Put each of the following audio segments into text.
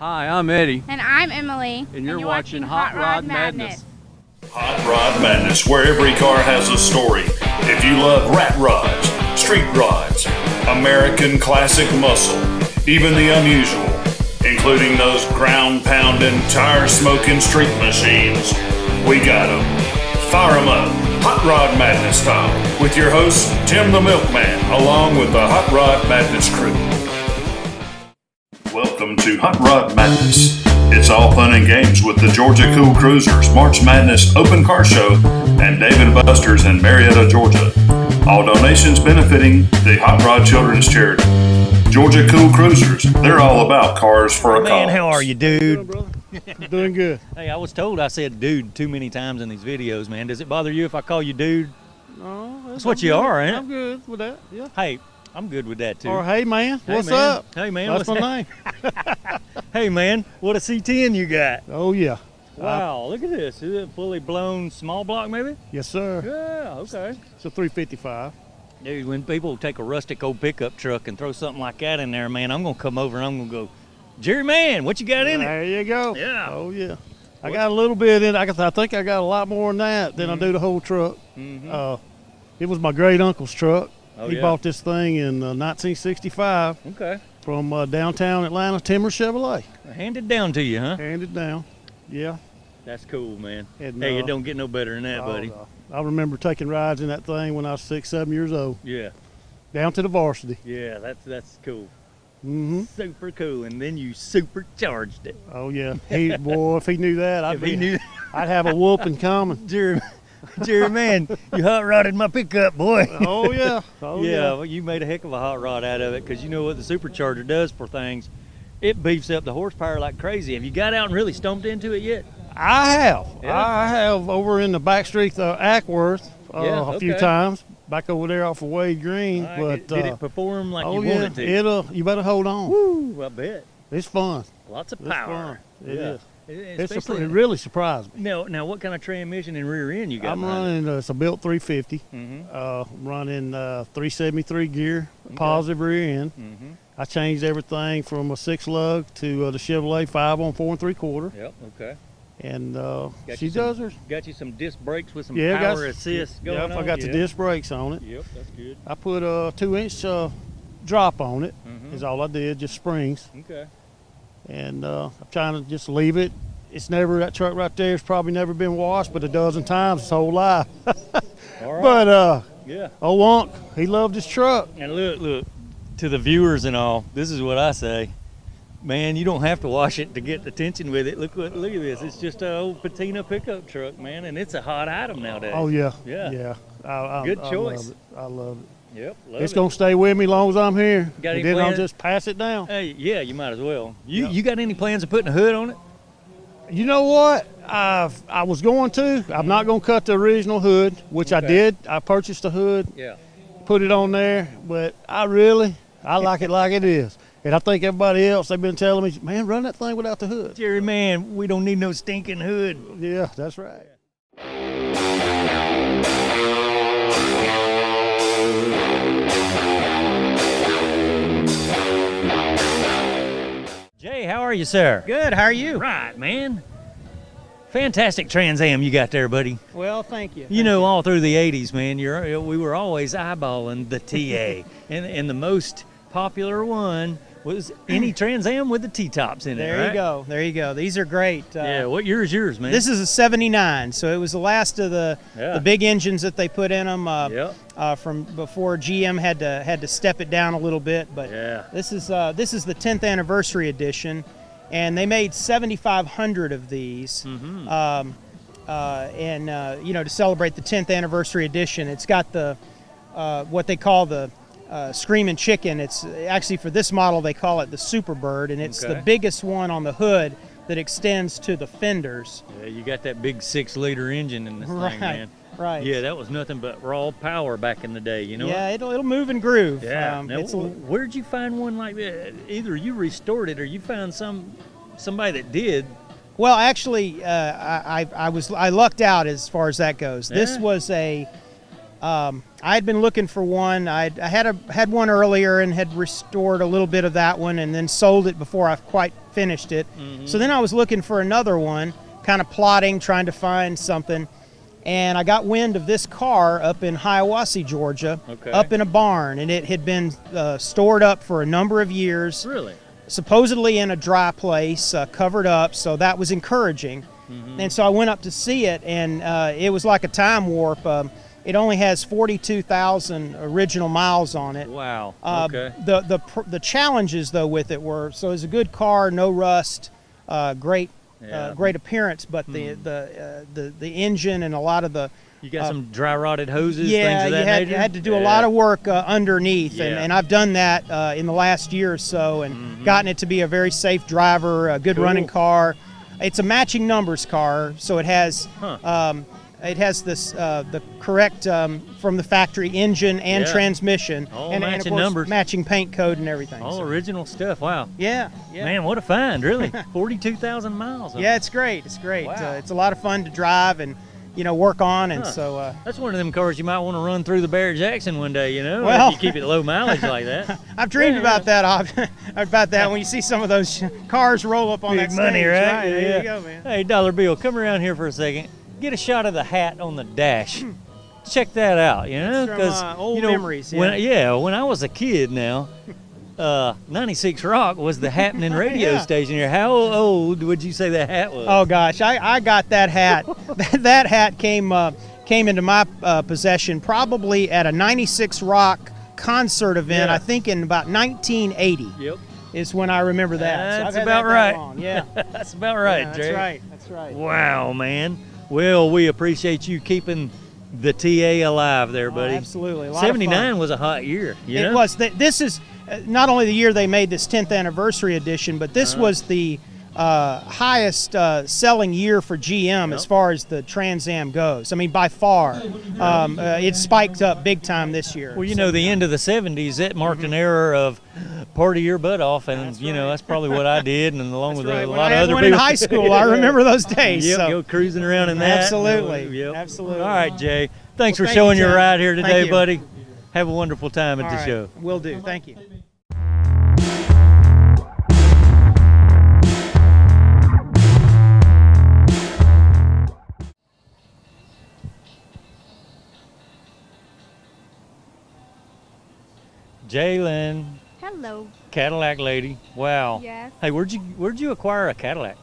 Hi, I'm Eddie. And I'm Emily. And you're watching Hot Rod Madness. Hot Rod Madness, where every car has a story. If you love rat rods, street rods, American classic muscle, even the unusual, including those ground-pounding, tire-smoking street machines, we got them. Fire them up, Hot Rod Madness style, with your host, Tim the Milkman, along with the Hot Rod Madness crew. Welcome to Hot Rod Madness. It's all fun and games with the Georgia Cool Cruisers March Madness Open Car Show and Dave & Buster's in Marietta, Georgia. All donations benefiting the Hot Rod Children's Charity. Georgia Cool Cruisers, they're all about cars for a cause. Man, how are you, dude? Doing good. Hey, I was told I said dude too many times in these videos, man. Does it bother you if I call you dude? No, That's what you are, ain't it? I'm good with that, yeah. Hey, I'm good with that, too. Or, hey, man, Hey, what's man. up? Hey, man, That's what's my name. Hey, man, what a C10 you got. Oh, yeah. Wow, look at this. Is it fully blown small block, maybe? Yes, sir. Yeah, okay. It's a 355. Dude, when people take a rustic old pickup truck and throw something like that in there, man, I'm going to come over and I'm going to go, Jerry, man, what you got in it? There you go. Yeah. Oh, yeah. I got a little bit in it. I think I got a lot more than that than I do the whole truck. Mm-hmm. It was my great uncle's truck. Oh, he yeah. bought this thing in 1965 Okay. from downtown Atlanta, Timber Chevrolet. Handed down to you, huh? Handed down. Yeah. That's cool, man. And, Hey, it don't get no better than that, Oh, buddy. no. I remember taking rides in that thing when I was 6, 7 years old, Yeah. down to the varsity. Yeah, that's cool. Mm-hmm. Super cool. And then you supercharged it. Oh yeah, boy, if he knew that, If he knew, I'd have a whooping coming. Jerry, man, you hot rodded my pickup, boy. Oh yeah, oh Yeah, well, you made a heck of a hot rod out of it, because you know what the supercharger does for things. It beefs up the horsepower like crazy. Have you got out and really stomped into it yet? I have. Yeah. I have over in the back street of Ackworth Yeah, a few okay. times, back over there off of Wade Green. All But right, did it perform like oh you yeah, wanted to? you better hold on. Woo, I bet. It's fun. Lots of It's power. fun. It is. It Especially, really surprised me. now, what kind of transmission and rear end you got? I'm running. It's a built 350. Mm-hmm. Running 373 gear, positive rear end. Mm-hmm. I changed everything from a 6-lug to the Chevrolet 5 on 4 3/4. Yep. Okay. And Got she you some- does hers. Got you some disc brakes with some Yeah, power assist going on. I got the disc brakes on it. Yep, that's good. I put a 2-inch drop on it. Mhm. Is all I did, just springs. Okay. And I'm trying to just leave it. It's never, that truck right there has probably never been washed but a dozen times his whole life. All right. But yeah. old Unc, he loved his truck. And look, to the viewers and all, this is what I say. Man, you don't have to wash it to get attention with it. Look at this. It's just an old patina pickup truck, man, and it's a hot item nowadays. Oh yeah. Yeah. Yeah. Good I choice. love it. I love it. Yep. Love It's it. gonna stay with me as long as I'm here. Got And any then I'll plans? just pass it down. Hey, yeah, you might as well. You Yep. you got any plans of putting a hood on it? You know what? I was going to. I'm not going to cut the original hood, which I Okay. did. I purchased a hood, Yeah. put it on there, but I like it like it is. And I think everybody else, they've been telling me, man, run that thing without the hood. Jerry, man, we don't need no stinking hood. Yeah, that's right. Jay, how are you, sir? Good, how are you? Right, man. Fantastic Trans Am you got there, buddy. Well, thank you. You know, all through the 80s, man, we were always eyeballing the TA. and the most popular one was any Trans Am with the T-tops in it, There right? you go. There you go. These are great. Yeah, what year is yours, man? This is a 79, so it was the last of the big engines that they put in them from before GM had to step it down a little bit. But Yeah. this is the 10th anniversary edition, and they made 7,500 of these. Mm-hmm. To celebrate the 10th anniversary edition, it's got the what they call the Screaming Chicken. It's actually, for this model, they call it the Superbird, and it's the biggest one on the hood that extends to the fenders. Yeah, you got that big 6-liter engine in this thing, man. Right. Yeah, that was nothing but raw power back in the day, you know? Yeah, it'll move and groove. Yeah. Now, it's where'd you find one like that? Either you restored it or you found somebody that did. Well, actually, I lucked out as far as that goes. Yeah. This was I had been looking for one. I had one earlier and had restored a little bit of that one, and then sold it before I quite finished it. So then I was looking for another one, kind of plotting, trying to find something. And I got wind of this car up in Hiawassee, Georgia, up in a barn, and it had been stored up for a number of years. Really? Supposedly in a dry place, covered up, so that was encouraging. And so I went up to see it, and it was like a time warp. It only has 42,000 original miles on it. Wow. The challenges though with it were, so it's a good car, no rust, great appearance, but the engine and a lot of the you got some dry rotted hoses. Yeah, things of that nature? You had to do a lot of work underneath, and I've done that in the last year or so, and gotten it to be a very safe driver, a good running car. It's a matching numbers car, so it has this the correct from the factory engine and transmission, all and matching of course, numbers, matching paint code and everything. All original stuff. Wow. Yeah. Man, what a find! Really, 42,000 miles. Yeah, it's great. It's great. Wow. It's a lot of fun to drive and work on, and so that's one of them cars you might want to run through the Barrett Jackson one day. Well, if you keep it low mileage like that. I've dreamed about that. When you see some of those cars roll up on Big that money, stage, right? There you go, man. Hey, Dollar Bill, come around here for a second. Get a shot of the hat on the dash. Check that out, because old memories. When I was a kid now, 96 Rock was the happening radio station here. How old would you say that hat was? Oh gosh, I got that hat. That hat came into my possession probably at a 96 Rock concert event. I think in about 1980. Yep. Is when I remember that. That's about right. Yeah. That's about right, Jay. That's right. Wow, man. Well, we appreciate you keeping the TA alive there, buddy. Absolutely. 79 was a hot year. It was. This is not only the year they made this 10th anniversary edition, but this was the highest selling year for GM as far as the Trans Am goes. I mean, by far. It spiked up big time this year. Well, the end of the 70s, it marked an era of party your butt off, and that's probably what I did, and along with a lot of other people. In high school, I remember those days. Yep, go cruising around in that. Absolutely. Absolutely. All right, Jay. Thanks for showing your ride here today, you. buddy. Have a wonderful time at the show. Will do. Thank you. Jalen. Hello. Cadillac lady. Wow. Yes. Hey, where'd you acquire a Cadillac?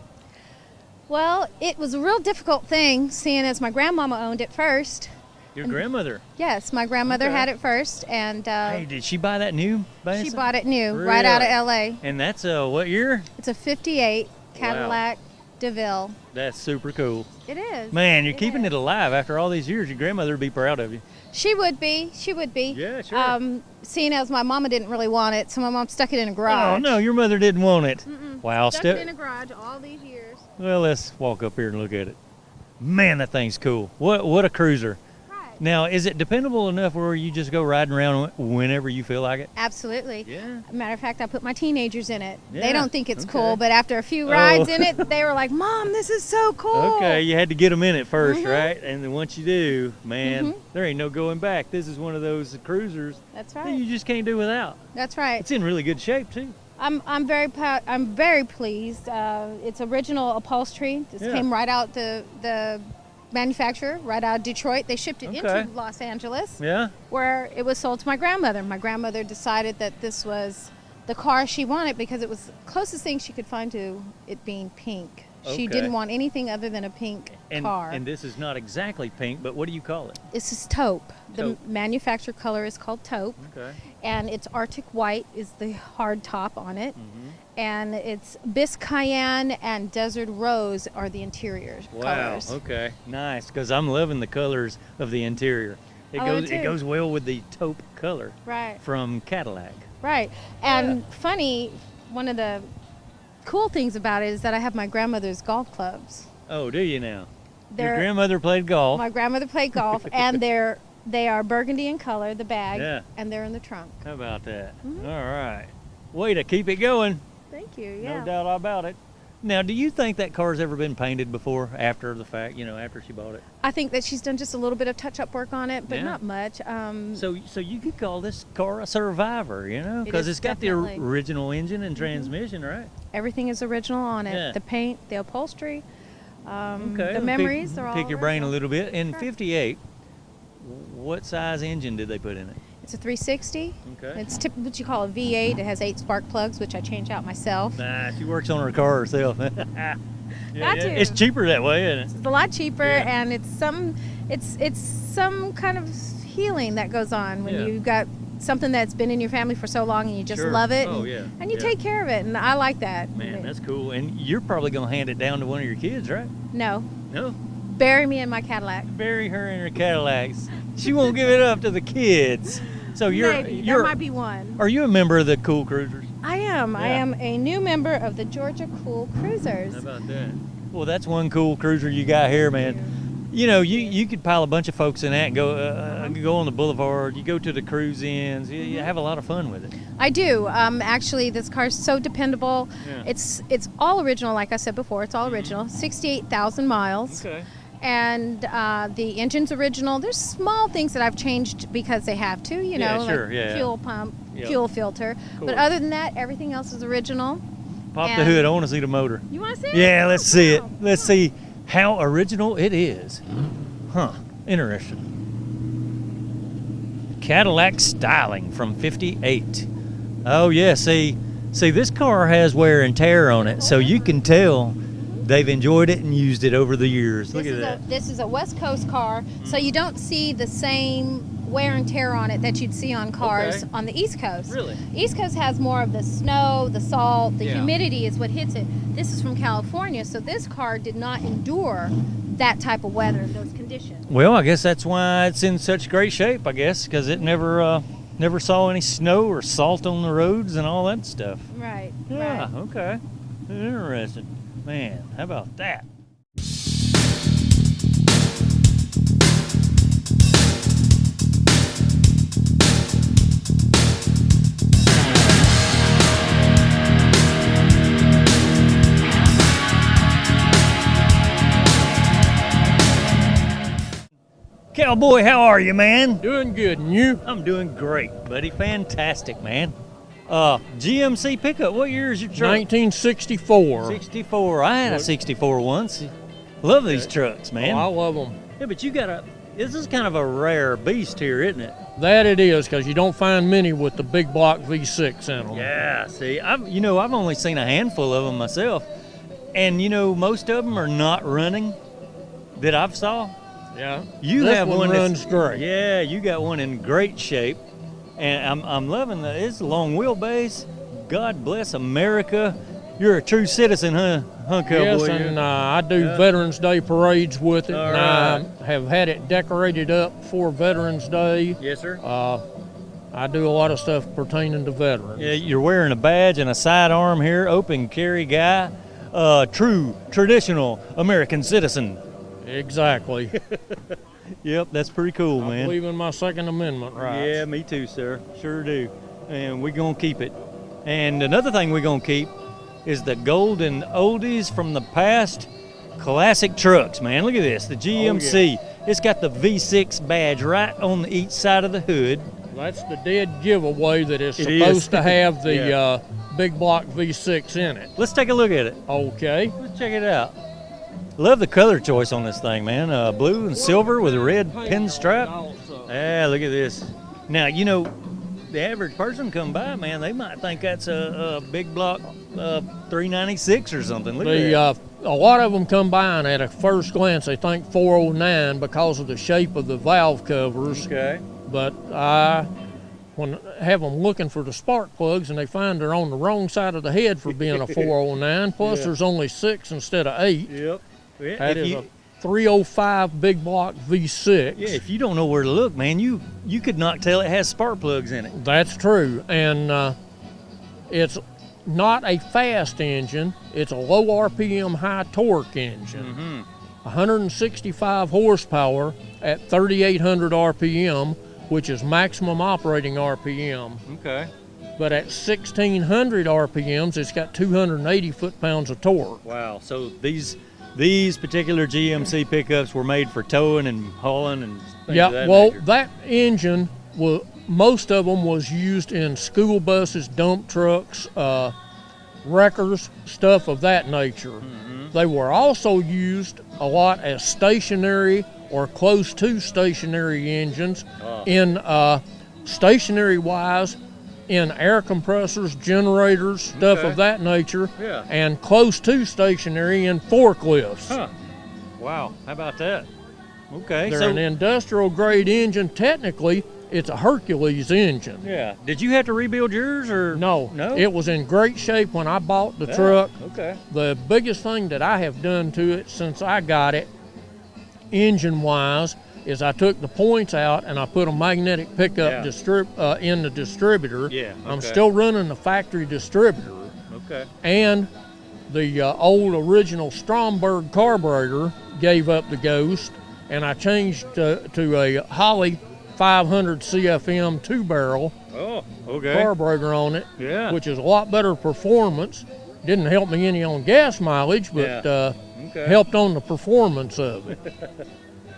Well, it was a real difficult thing, seeing as my grandmama owned it first. Your grandmother? Yes, my grandmother had it first, and hey, did she buy that new? She bought it new, right out of L.A. And that's what year? It's a '58 Cadillac DeVille. That's super cool. It is. Man, you're keeping it alive after all these years. Your grandmother would be proud of you. She would be. She would be. Yeah, sure. Seeing as my mama didn't really want it, so my mom stuck it in a garage. Oh, no, your mother didn't want it. Wow. Stuck it in a garage all these years. Well, let's walk up here and look at it. Man, that thing's cool. What a cruiser. Right. Now, is it dependable enough where you just go riding around whenever you feel like it? Absolutely. Yeah. Matter of fact, I put my teenagers in it. Yeah. They don't think it's cool, but after a few rides in it, they were like, "Mom, this is so cool." Okay, you had to get them in it first, right? And then once you do, man, there ain't no going back. This is one of those cruisers That's that right. you just can't do without. That's right. It's in really good shape too. I'm very proud. I'm very pleased. It's original upholstery. This came right out the manufacturer, right out of Detroit. They shipped it into Los Angeles, where it was sold to my grandmother. My grandmother decided that this was the car she wanted because it was the closest thing she could find to it being pink. She didn't want anything other than a pink car. And this is not exactly pink, but what do you call it? This is taupe. The manufacturer color is called taupe. Okay. And it's Arctic white is the hard top on it. And it's Biscayne and Desert Rose are the interior colors. Wow, okay. Nice, because I'm loving the colors of the interior. It goes well with the taupe color from Cadillac. Right. And funny, one of the cool things about it is that I have my grandmother's golf clubs. Oh, do you now? Your grandmother played golf. My grandmother played golf, and they are burgundy in color, the bag, and they're in the trunk. How about that? All right. Way to keep it going. Thank you, yeah. No doubt about it. Now, do you think that car's ever been painted before, after the fact, after she bought it? I think that she's done just a little bit of touch-up work on it, but not much. So you could call this car a survivor, because it's got definitely the original engine and transmission, right? Everything is original on it. Yeah. The paint, the upholstery, the memories are all Pick your brain a original. little bit. In Sure. 58, what size engine did they put in it? It's a 360. Okay. It's what you call a V8. It has 8 spark plugs, which I change out myself. Nah, she works on her car herself. Got to. It's cheaper that way, isn't it? It's a lot cheaper, Yeah. and it's some kind of healing that goes on when you got something that's been in your family for so long and you just Sure. love it. Oh, and, yeah. and you Yeah. take care of it, and I like that. Man, that's cool. And you're probably going to hand it down to one of your kids, right? No, No? bury me in my Cadillac. Bury her in her Cadillacs. She won't give it up to the kids. So Maybe. There might be one. Are you a member of the Cool Cruisers? I am. I Yeah. am a new member of the Georgia Cool Cruisers. How about that? Well, that's one cool cruiser you got here, man. You could pile a bunch of folks in that and go on the boulevard. You go to the cruise ins. You have a lot of fun with it. I do. Actually, this car's so dependable. Yeah. It's all original, like I said before. It's all original. 68,000 miles. Okay. And the engine's original. There's small things that I've changed because they have to, like fuel pump, Yep. fuel filter. Cool. But other than that, everything else is original. Pop the And- hood. I want to see the motor. You want to see it? Yeah, let's see it. Wow. Let's see how original it is. Huh. Interesting. Cadillac styling from 58. Oh, yeah. See, this car has wear and tear on it, so you can tell they've enjoyed it and used it over the years. Look at that. This is a West Coast car, so you don't see the same wear and tear on it that you'd see on cars Okay. on the East Coast. Really? East Coast has more of the snow, the salt, the Yeah. humidity is what hits it. This is from California, so this car did not endure that type of weather and those conditions. Well, I guess that's why it's in such great shape, I guess, because it never saw any snow or salt on the roads and all that stuff. Right. Yeah, Right. okay. Interesting. Man, how about that? Cowboy, how are you, man? Doing good, and you? I'm doing great, buddy. Fantastic, man. GMC Pickup, what year is your truck? 1964. 64. I had a 64 once. Love these trucks, man. Oh, I love them. Yeah, but this is kind of a rare beast here, isn't it? That it is, because you don't find many with the big block V6 in them. Yeah, see, I've only seen a handful of them myself. And, most of them are not running that I've saw. Yeah. You This have one one runs that's, great. Yeah, you got one in great shape. And I'm loving it's a long wheelbase. God bless America. You're a true citizen, huh, Cowboy? Yes, and I do Veterans Day parades with it. All and I have had it decorated up for Veterans Day. Yes, sir. I do a lot of stuff pertaining to veterans. Yeah, you're wearing a badge and a sidearm here, open carry guy. True, traditional American citizen. Exactly. Yep, that's pretty cool, I man. believe in my Second Amendment rights. Yeah, me too, sir. Sure do. And we're going to keep it. And another thing we're going to keep is the golden oldies from the past classic trucks, man. Look at this, the GMC. It's got the V6 badge right on each side of the hood. That's the dead giveaway that it's It supposed is. to have the Yeah. big block V6 in it. Let's take a look at it. Okay. Let's check it out. Love the color choice on this thing, man. Blue and silver with a red pinstripe. Yeah, look at this. Now, the average person come by, man, they might think that's a big block 396 or something. Look at that. A lot of them come by and at a first glance they think 409 because of the shape of the valve covers. Okay. But I have them looking for the spark plugs and they find they're on the wrong side of the head for being a 409. Plus, Yeah. there's only 6 instead of 8. Yep. Yeah, That is a 305 big block V6. yeah, if you don't know where to look, man, you could not tell it has spark plugs in it. That's true. And it's not a fast engine. It's a low RPM, high torque engine. 165 horsepower at 3,800 RPM, which is maximum operating RPM. Okay. but at 1,600 RPMs, it's got 280 foot-pounds of torque. Wow. So these particular GMC pickups were made for towing and hauling and things of that nature. That engine, most of them was used in school buses, dump trucks, wreckers, stuff of that nature. Mm-hmm. They were also used a lot as stationary or close to stationary engines in stationary-wise in air compressors, generators, stuff of that nature, and close to stationary in forklifts. Huh. Wow, how about that? Okay. They're an industrial-grade engine. Technically, it's a Hercules engine. Yeah. Did you have to rebuild yours or? No. It was in great shape when I bought the truck. Okay. The biggest thing that I have done to it since I got it, engine-wise, is I took the points out and I put a magnetic pickup in the distributor. Yeah. Okay. I'm still running the factory distributor. Okay. And the old original Stromberg carburetor gave up the ghost, and I changed to a Holley 500 CFM 2-barrel carburetor on it, which is a lot better performance. Didn't help me any on gas mileage, but helped on the performance of it.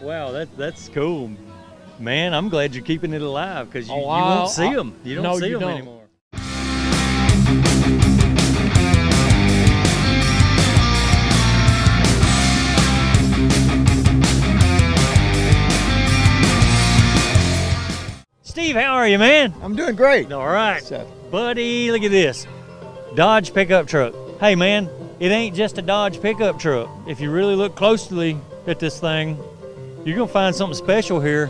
Wow, that's cool. Man, I'm glad you're keeping it alive because you won't see them. You don't see them anymore. Steve, how are you, man? I'm doing great. All right. Buddy, look at this. Dodge pickup truck. Hey, man, it ain't just a Dodge pickup truck. If you really look closely at this thing, you're going to find something special here.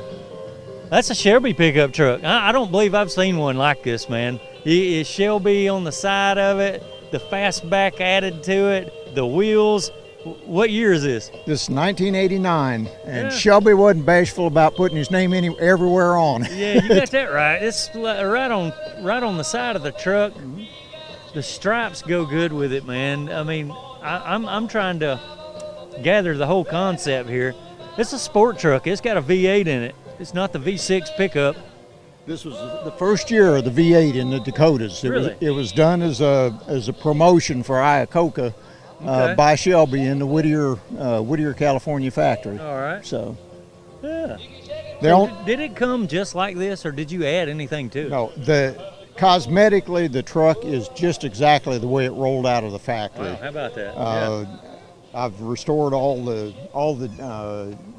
That's a Shelby pickup truck. I don't believe I've seen one like this, man. It's Shelby on the side of it, the fastback added to it, the wheels. What year is this? This is 1989, and Shelby wasn't bashful about putting his name everywhere on. Yeah, you got that right. It's right on the side of the truck. The stripes go good with it, man. I mean, I'm trying to gather the whole concept here. It's a sport truck. It's got a V8 in it. It's not the V6 pickup. This was the first year of the V8 in the Dakotas. It was done as a promotion for Iacocca. By Shelby in the Whittier, California factory. All right. So, yeah. Did it come just like this, or did you add anything to it? No. Cosmetically, the truck is just exactly the way it rolled out of the factory. Wow, how about that? I've restored all the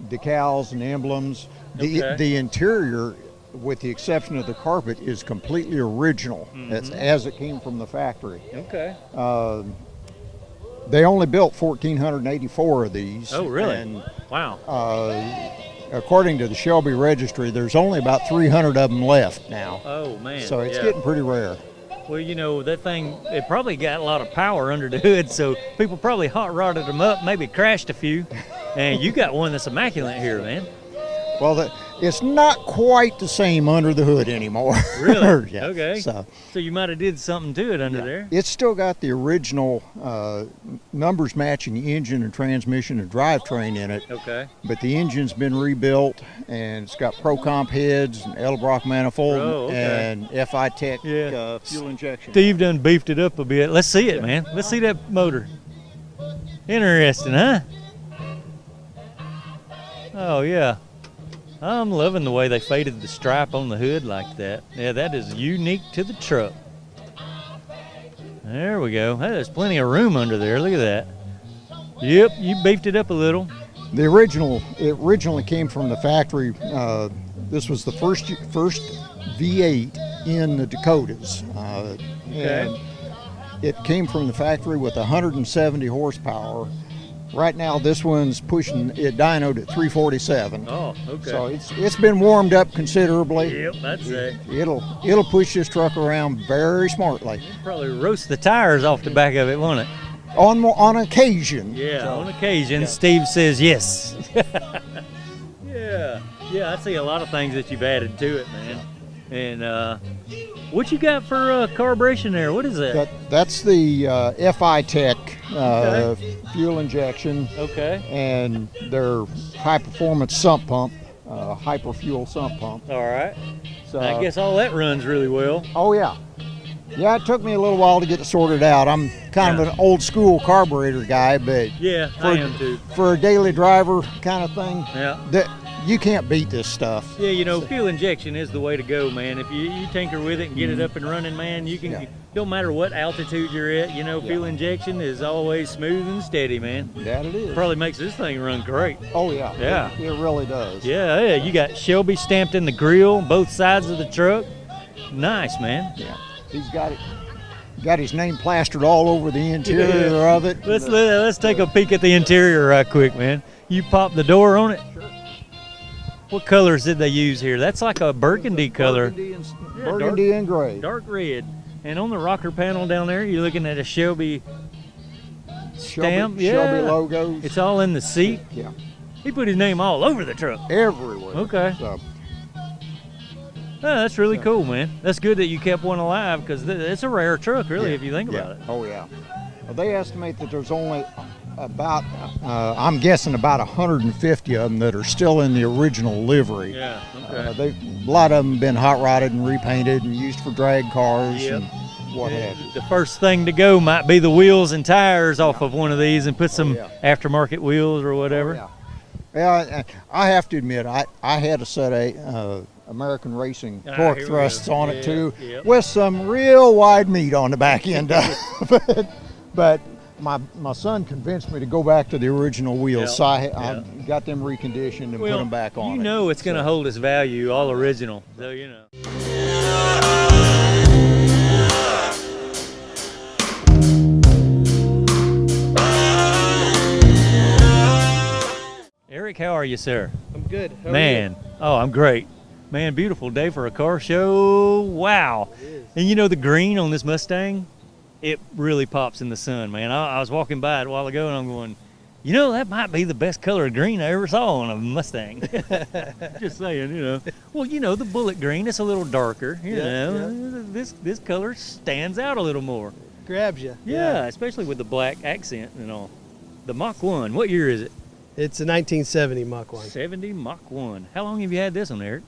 decals and emblems. The interior, with the exception of the carpet, is completely original. Mm-hmm. As it came from the factory. Okay. They only built 1,484 of these. Oh, really? And, wow. According to the Shelby registry, there's only about 300 of them left now. Oh, man. So it's getting pretty rare. Well, you know, that thing, it probably got a lot of power under the hood, so people probably hot rodded them up, maybe crashed a few, and you got one that's immaculate here, man. Well, it's not quite the same under the hood anymore. Really? Yeah. Okay. So you might have did something to it under there. It's still got the original numbers matching engine and transmission and drivetrain in it. Okay. But the engine's been rebuilt, and it's got Pro-Comp heads and Edelbrock manifold and FI Tech fuel injection. Steve done beefed it up a bit. Let's see it, man. Let's see that motor. Interesting, huh? Oh, yeah. I'm loving the way they faded the stripe on the hood like that. Yeah, that is unique to the truck. There we go. Hey, there's plenty of room under there. Look at that. Yep, you beefed it up a little. It originally came from the factory. This was the first V8 in the Dakotas. And it came from the factory with 170 horsepower. Right now, this one's pushing it dynoed at 347. Oh, okay. So it's been warmed up considerably. Yep, that's it. It'll push this truck around very smartly. Probably roast the tires off the back of it, won't it? On occasion. Yeah, on occasion. Yeah. Steve says yes. Yeah, I see a lot of things that you've added to it, man. And what you got for carburation there? What is that? That's the FI Tech fuel injection. Okay. And their high-performance sump pump, hyper fuel sump pump. All right. So I guess all that runs really well. Oh, yeah. Yeah, it took me a little while to get it sorted out. I'm kind of an old school carburetor guy, but yeah, I am too. For a daily driver kind of thing, yeah, you can't beat this stuff. Yeah, you know, fuel injection is the way to go, man. If you tinker with it and get it up and running, man, you can. Don't matter what altitude you're at, you know, fuel injection is always smooth and steady, man. That it is. Probably makes this thing run great. Oh yeah. Yeah. It really does. Yeah, yeah. You got Shelby stamped in the grill, both sides of the truck. Nice, man. Yeah. He's got it. Got his name plastered all over the interior of it. Let's take a peek at the interior right quick, man. You pop the door on it. Sure. What colors did they use here? That's like a burgundy color. Burgundy and gray. Dark red. And on the rocker panel down there, you're looking at a Shelby stamp. Shelby logos. It's all in the seat. Yeah. He put his name all over the truck. Everywhere. Okay. So. Oh, that's really cool, man. That's good that you kept one alive because it's a rare truck, really, if you think about it. Oh, yeah. Well, they estimate that there's only about, I'm guessing about 150 of them that are still in the original livery. Yeah, okay. A lot of them been hot rodded and repainted and used for drag cars and what have you. The first thing to go might be the wheels and tires off of one of these and put some aftermarket wheels or whatever. Yeah, I have to admit, I had a set of American Racing torque thrusts on it too, with some real wide meat on the back end of it. But my son convinced me to go back to the original wheels, so I got them reconditioned and put them back on. You know it's going to hold its value, all original, so you know. Eric, how are you, sir? I'm good. How Man, are you? Oh, I'm great. Man, beautiful day for a car show. Wow. It is. And you know the green on this Mustang? It really pops in the sun, man. I was walking by it a while ago and I'm going, you know, that might be the best color of green I ever saw on a Mustang. Just saying, you know. Well, you know, the bullet green, it's a little darker. You know, this color stands out a little more. Grabs you. Yeah, especially with the black accent and all. The Mach 1, what year is it? It's a 1970 Mach 1. 70 Mach 1. How long have you had this one, Eric?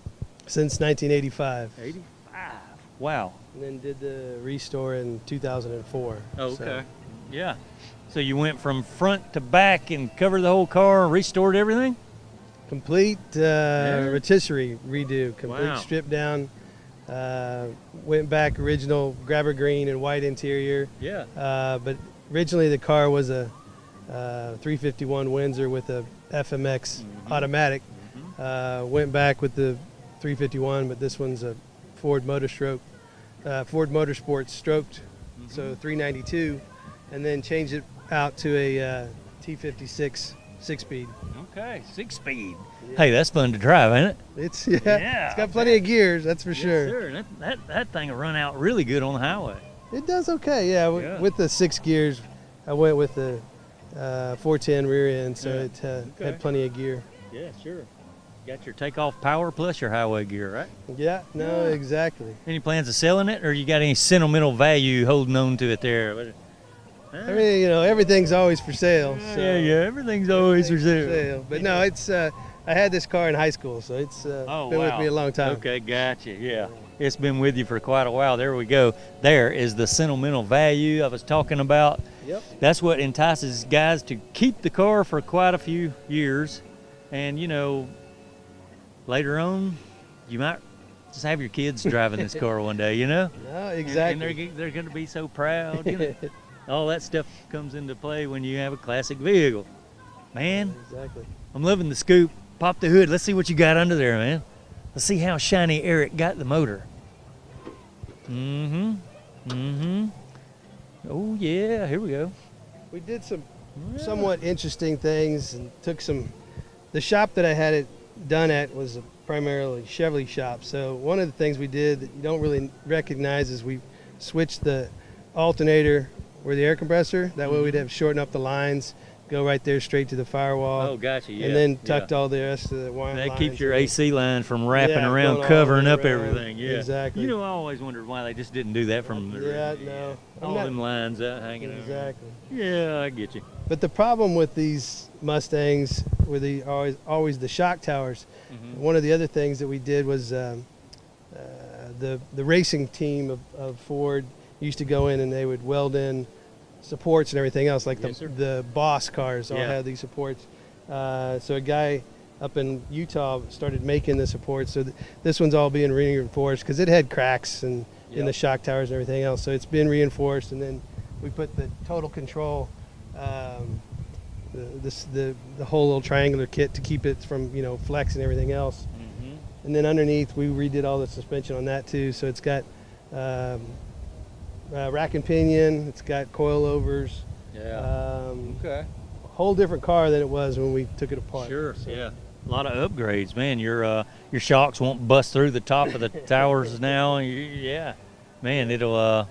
Since 1985. 85. Wow. And then did the restore in 2004. Oh, okay. So. Yeah. So you went from front to back and covered the whole car and restored everything? Complete rotisserie redo. Complete strip down. Went back original grabber green and white interior. Yeah. But originally the car was a 351 Windsor with a FMX automatic. Went back with the 351, but this one's a Ford Motorsport stroked, so 392, and then changed it out to a T56 6-speed. Okay, 6-speed. Yeah. Hey, that's fun to drive, ain't it? It's it's got plenty of gears, that's for sure. Sure, that thing will run out really good on the highway. It does okay, yeah. With the 6 gears, I went with the 410 rear end, so it had plenty of gear. Yeah, sure. Got your takeoff power plus your highway gear, right? Yeah, exactly. Any plans of selling it, or you got any sentimental value holding on to it there? I mean, you know, everything's always for sale. So everything's always for sale. But no, it's I had this car in high school, so it's been with me a long time. Okay, gotcha. Yeah, it's been with you for quite a while. There we go. There is the sentimental value I was talking about. Yep. That's what entices guys to keep the car for quite a few years, and you know, later on, you might just have your kids driving this car one day, you know? No, exactly. And they're going to be so proud, you know? All that stuff comes into play when you have a classic vehicle. Man, exactly. I'm loving the scoop. Pop the hood. Let's see what you got under there, man. Let's see how shiny Eric got the motor. Oh, yeah, here we go. We did some somewhat interesting things and took some, the shop that I had it done at was a primarily Chevrolet shop. So one of the things we did that you don't really recognize is we switched the alternator where the air compressor. That way we'd have shorten up the lines, go right there straight to the firewall. Oh, gotcha, yeah. And then tucked all the rest of the wire lines. That keeps your AC line from wrapping around, covering up everything. Yeah, exactly. You know, I always wondered why they just didn't do that from all them lines out hanging out. Exactly. Yeah, I get you. But the problem with these Mustangs were always the shock towers. One of the other things that we did was the racing team of Ford used to go in and they would weld in supports and everything else, like Yes, the Boss cars all Yeah. had these supports. So a guy up in Utah started making the supports. So this one's all being reinforced because it had cracks and in the shock towers and everything else. So it's been reinforced, and then we put the total control, the whole little triangular kit to keep it from flex and everything else. And then underneath we redid all the suspension on that too. So it's got rack and pinion. It's got coilovers. Yeah. Okay. Whole different car than it was when we took it apart. Sure. So. Yeah. A lot of upgrades, man. Your shocks won't bust through the top of the towers now. Yeah, man, it'll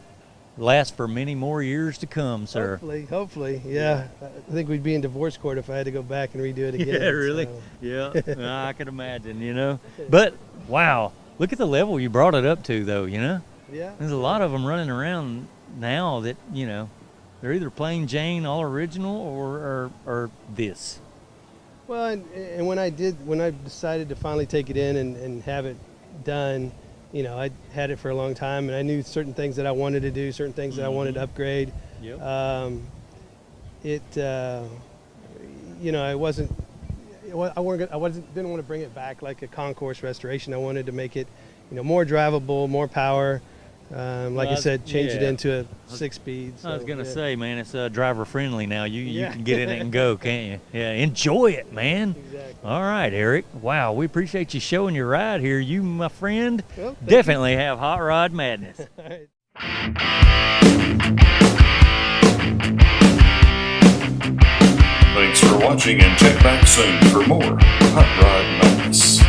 last for many more years to come, sir. Hopefully, yeah. I think we'd be in divorce court if I had to go back and redo it again. Yeah, really. So. Yeah, I can imagine. But wow, look at the level you brought it up to, though. Yeah. There's a lot of them running around now that they're either plain Jane, all original, or this. Well, and when I decided to finally take it in and have it done, I had it for a long time, and I knew certain things that I wanted to do, certain things that I wanted to upgrade. Yep. I didn't want to bring it back like a concourse restoration. I wanted to make it, more drivable, more power. Like I said, change it into a 6-speed. So, I was gonna say, man, it's driver friendly now. You can get in it and go, can't you? Yeah, enjoy it, man. Exactly. All right, Eric. Wow, we appreciate you showing your ride here. You, my friend, Well, definitely have hot rod madness. All right. Thanks for watching, and check back soon for more Hot Rod Madness.